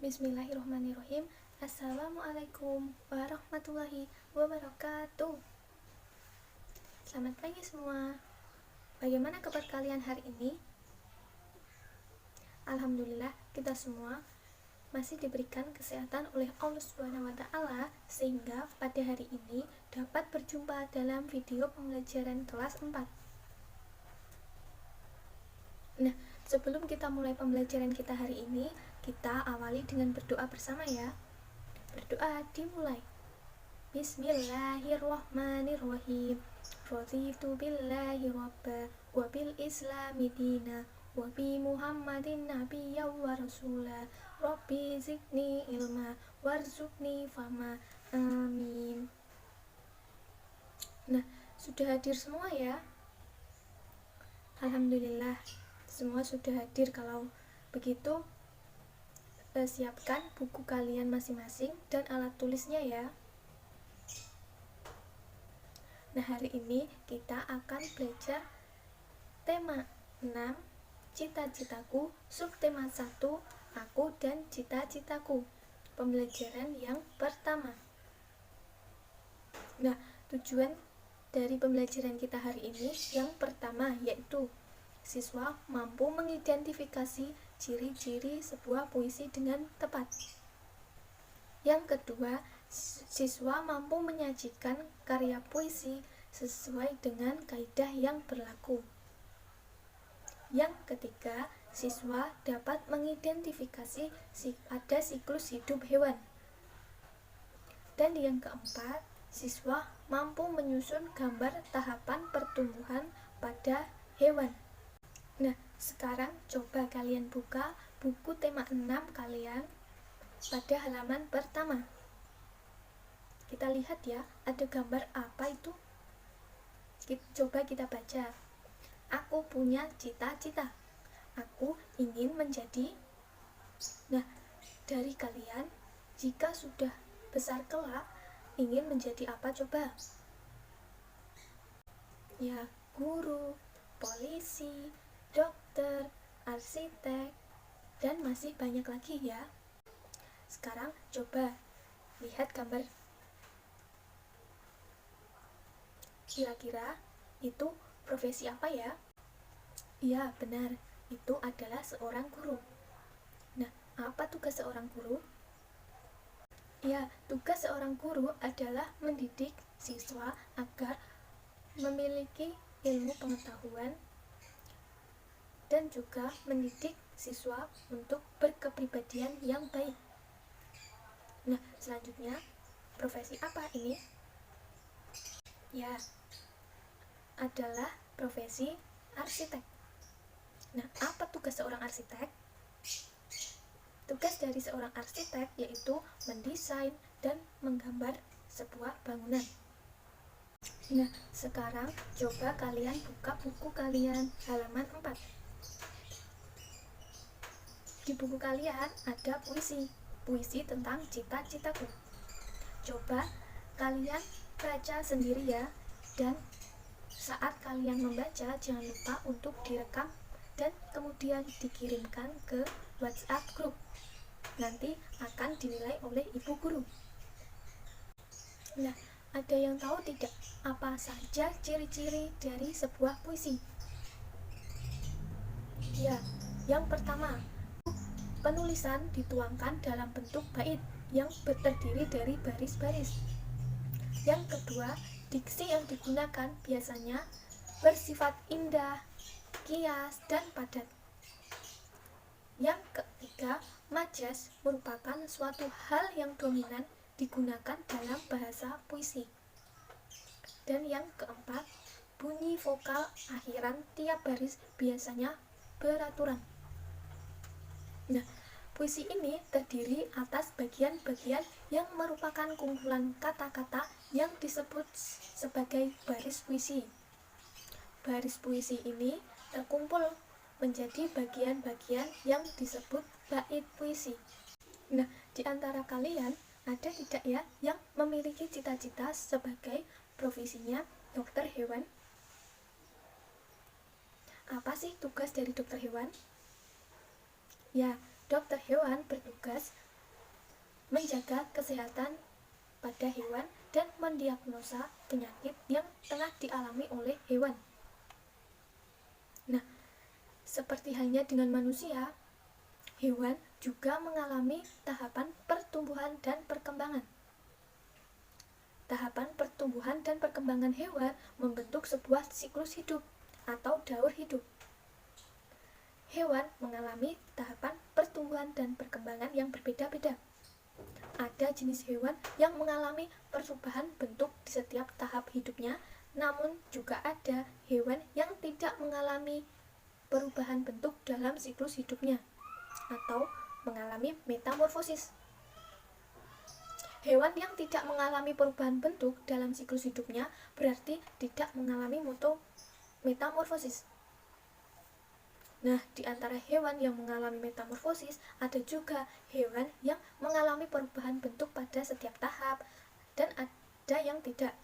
Bismillahirrahmanirrahim. Assalamualaikum warahmatullahi wabarakatuh. Selamat pagi semua. Bagaimana kabar kalian hari ini? Alhamdulillah, kita semua masih diberikan kesehatan oleh Allah Subhanahu wa taala sehingga pada hari ini dapat berjumpa dalam video pembelajaran kelas 4. Nah, sebelum kita mulai pembelajaran kita hari ini, kita awali dengan berdoa bersama ya. Berdoa dimulai. Bismillahirrahmanirrahim. Raditu billahi rabba wa bil islami dina wa bi Muhammadin nabiyya wa rasula. Rabbi zidni ilma warzuqni fama. Amin. Nah, sudah hadir semua ya? Alhamdulillah, semua sudah hadir. Kalau begitu, siapkan buku kalian masing-masing dan alat tulisnya ya. Nah, hari ini kita akan belajar tema 6, cita-citaku, subtema 1, aku dan cita-citaku. Pembelajaran yang pertama. Nah, tujuan dari pembelajaran kita hari ini yang pertama yaitu siswa mampu mengidentifikasi ciri-ciri sebuah puisi dengan tepat. Yang kedua, siswa mampu menyajikan karya puisi sesuai dengan kaidah yang berlaku. Yang ketiga, siswa dapat mengidentifikasi pada siklus hidup hewan. Dan yang keempat, siswa mampu menyusun gambar tahapan pertumbuhan pada hewan. Nah, sekarang coba kalian buka buku tema 6 kalian pada halaman pertama. Kita lihat ya, ada gambar apa itu? Coba kita baca. Aku punya cita-cita. Aku ingin menjadi. Nah, dari kalian, jika sudah besar kelak, ingin menjadi apa coba? Ya, guru, polisi, dokter, arsitek, dan masih banyak lagi ya. Sekarang coba lihat gambar. Kira-kira itu profesi apa ya? Ya, benar. Itu adalah seorang guru. Nah, apa tugas seorang guru? Ya, tugas seorang guru adalah mendidik siswa agar memiliki ilmu pengetahuan dan juga mendidik siswa untuk berkepribadian yang baik. Nah, selanjutnya, profesi apa ini? Ya, adalah profesi arsitek. Nah, apa tugas seorang arsitek? Tugas dari seorang arsitek yaitu mendesain dan menggambar sebuah bangunan. Nah, sekarang coba kalian buka buku kalian halaman 4. Di buku kalian ada puisi tentang cita-citaku. Coba kalian baca sendiri ya, dan saat kalian membaca jangan lupa untuk direkam dan kemudian dikirimkan ke WhatsApp grup. Nanti akan dinilai oleh ibu guru. Nah, ada yang tahu tidak apa saja ciri-ciri dari sebuah puisi? Ya, yang pertama, penulisan dituangkan dalam bentuk bait yang terdiri dari baris-baris. Yang kedua, diksi yang digunakan biasanya bersifat indah, kias, dan padat. Yang ketiga, majas merupakan suatu hal yang dominan digunakan dalam bahasa puisi. Dan yang keempat, bunyi vokal akhiran tiap baris biasanya beraturan. Nah, puisi ini terdiri atas bagian-bagian yang merupakan kumpulan kata-kata yang disebut sebagai baris puisi. Baris puisi ini terkumpul menjadi bagian-bagian yang disebut bait puisi. Nah, di antara kalian ada tidak ya yang memiliki cita-cita sebagai profesinya dokter hewan? Apa sih tugas dari dokter hewan? Ya, dokter hewan bertugas menjaga kesehatan pada hewan dan mendiagnosa penyakit yang tengah dialami oleh hewan. Nah, seperti halnya dengan manusia, hewan juga mengalami tahapan pertumbuhan dan perkembangan. Tahapan pertumbuhan dan perkembangan hewan membentuk sebuah siklus hidup atau daur hidup. Hewan mengalami tahapan pertumbuhan dan perkembangan yang berbeda-beda. Ada jenis hewan yang mengalami perubahan bentuk di setiap tahap hidupnya, namun juga ada hewan yang tidak mengalami perubahan bentuk dalam siklus hidupnya atau mengalami metamorfosis. Hewan yang tidak mengalami perubahan bentuk dalam siklus hidupnya berarti tidak mengalami metamorfosis. Nah, di antara hewan yang mengalami metamorfosis, ada juga hewan yang mengalami perubahan bentuk pada setiap tahap, dan ada yang tidak.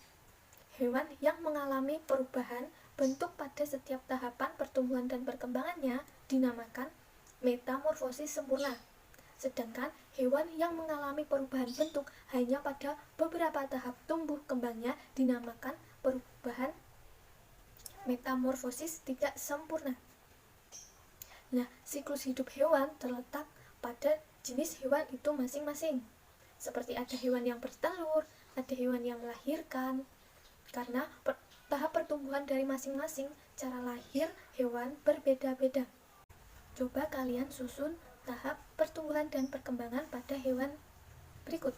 Hewan yang mengalami perubahan bentuk pada setiap tahapan pertumbuhan dan perkembangannya dinamakan metamorfosis sempurna. Sedangkan hewan yang mengalami perubahan bentuk hanya pada beberapa tahap tumbuh kembangnya dinamakan perubahan metamorfosis tidak sempurna. Nah, siklus hidup hewan terletak pada jenis hewan itu masing-masing. Seperti ada hewan yang bertelur, ada hewan yang melahirkan. Karena tahap pertumbuhan dari masing-masing cara lahir hewan berbeda-beda. Coba kalian susun tahap pertumbuhan dan perkembangan pada hewan berikut.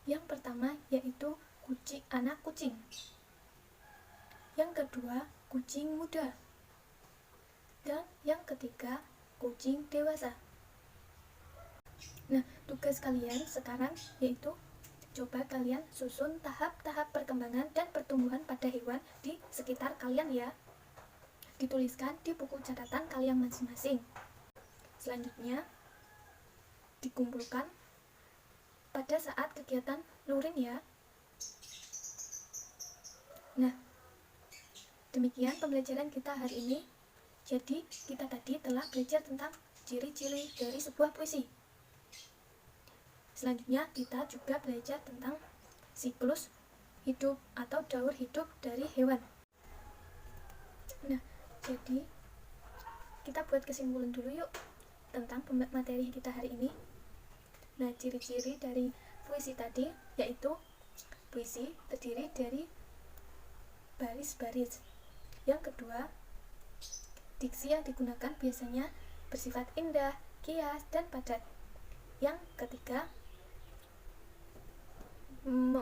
Yang pertama yaitu anak kucing. Yang kedua, kucing muda. Dan yang ketiga, kucing dewasa. Nah, tugas kalian sekarang yaitu coba kalian susun tahap-tahap perkembangan dan pertumbuhan pada hewan di sekitar kalian ya. Dituliskan di buku catatan kalian masing-masing. Selanjutnya, dikumpulkan pada saat kegiatan luring ya. Nah, demikian pembelajaran kita hari ini. Jadi, kita tadi telah belajar tentang ciri-ciri dari sebuah puisi. Selanjutnya, kita juga belajar tentang siklus hidup atau daur hidup dari hewan. Nah, jadi kita buat kesimpulan dulu yuk tentang materi kita hari ini. Nah, ciri-ciri dari puisi tadi yaitu puisi terdiri dari baris-baris. Yang kedua, diksi yang digunakan biasanya bersifat indah, kias, dan padat. Yang ketiga,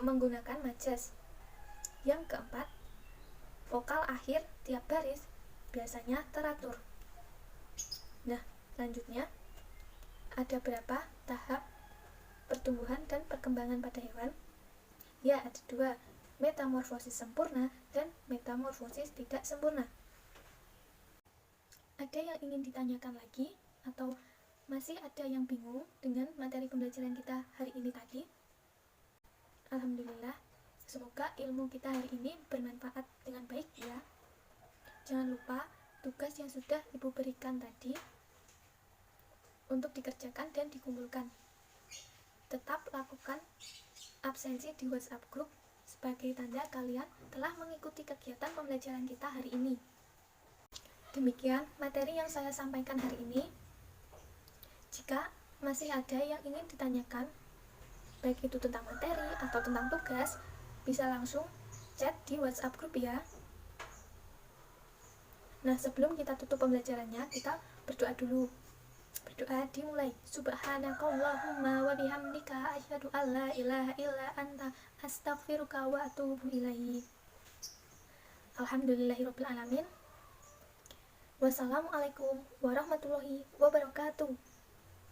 menggunakan majas. Yang keempat, vokal akhir tiap baris biasanya teratur. Nah, selanjutnya ada berapa tahap pertumbuhan dan perkembangan pada hewan? Ya, ada dua, metamorfosis sempurna dan metamorfosis tidak sempurna. Ada yang ingin ditanyakan lagi atau masih ada yang bingung dengan materi pembelajaran kita hari ini tadi? Alhamdulillah, semoga ilmu kita hari ini bermanfaat dengan baik ya. Jangan lupa tugas yang sudah Ibu berikan tadi untuk dikerjakan dan dikumpulkan. Tetap lakukan absensi di WhatsApp group sebagai tanda kalian telah mengikuti kegiatan pembelajaran kita hari ini. Demikian materi yang saya sampaikan hari ini. Jika masih ada yang ingin ditanyakan, baik itu tentang materi atau tentang tugas, bisa langsung chat di WhatsApp group ya. Nah, sebelum kita tutup pembelajarannya, kita berdoa dulu. Berdoa dimulai. Subhanakallahumma wa bihamdika asyhadu an la ilaha illa anta astaghfiruka wa atubu ilaihi. Alhamdulillahirabbil alamin. Wassalamualaikum warahmatullahi wabarakatuh.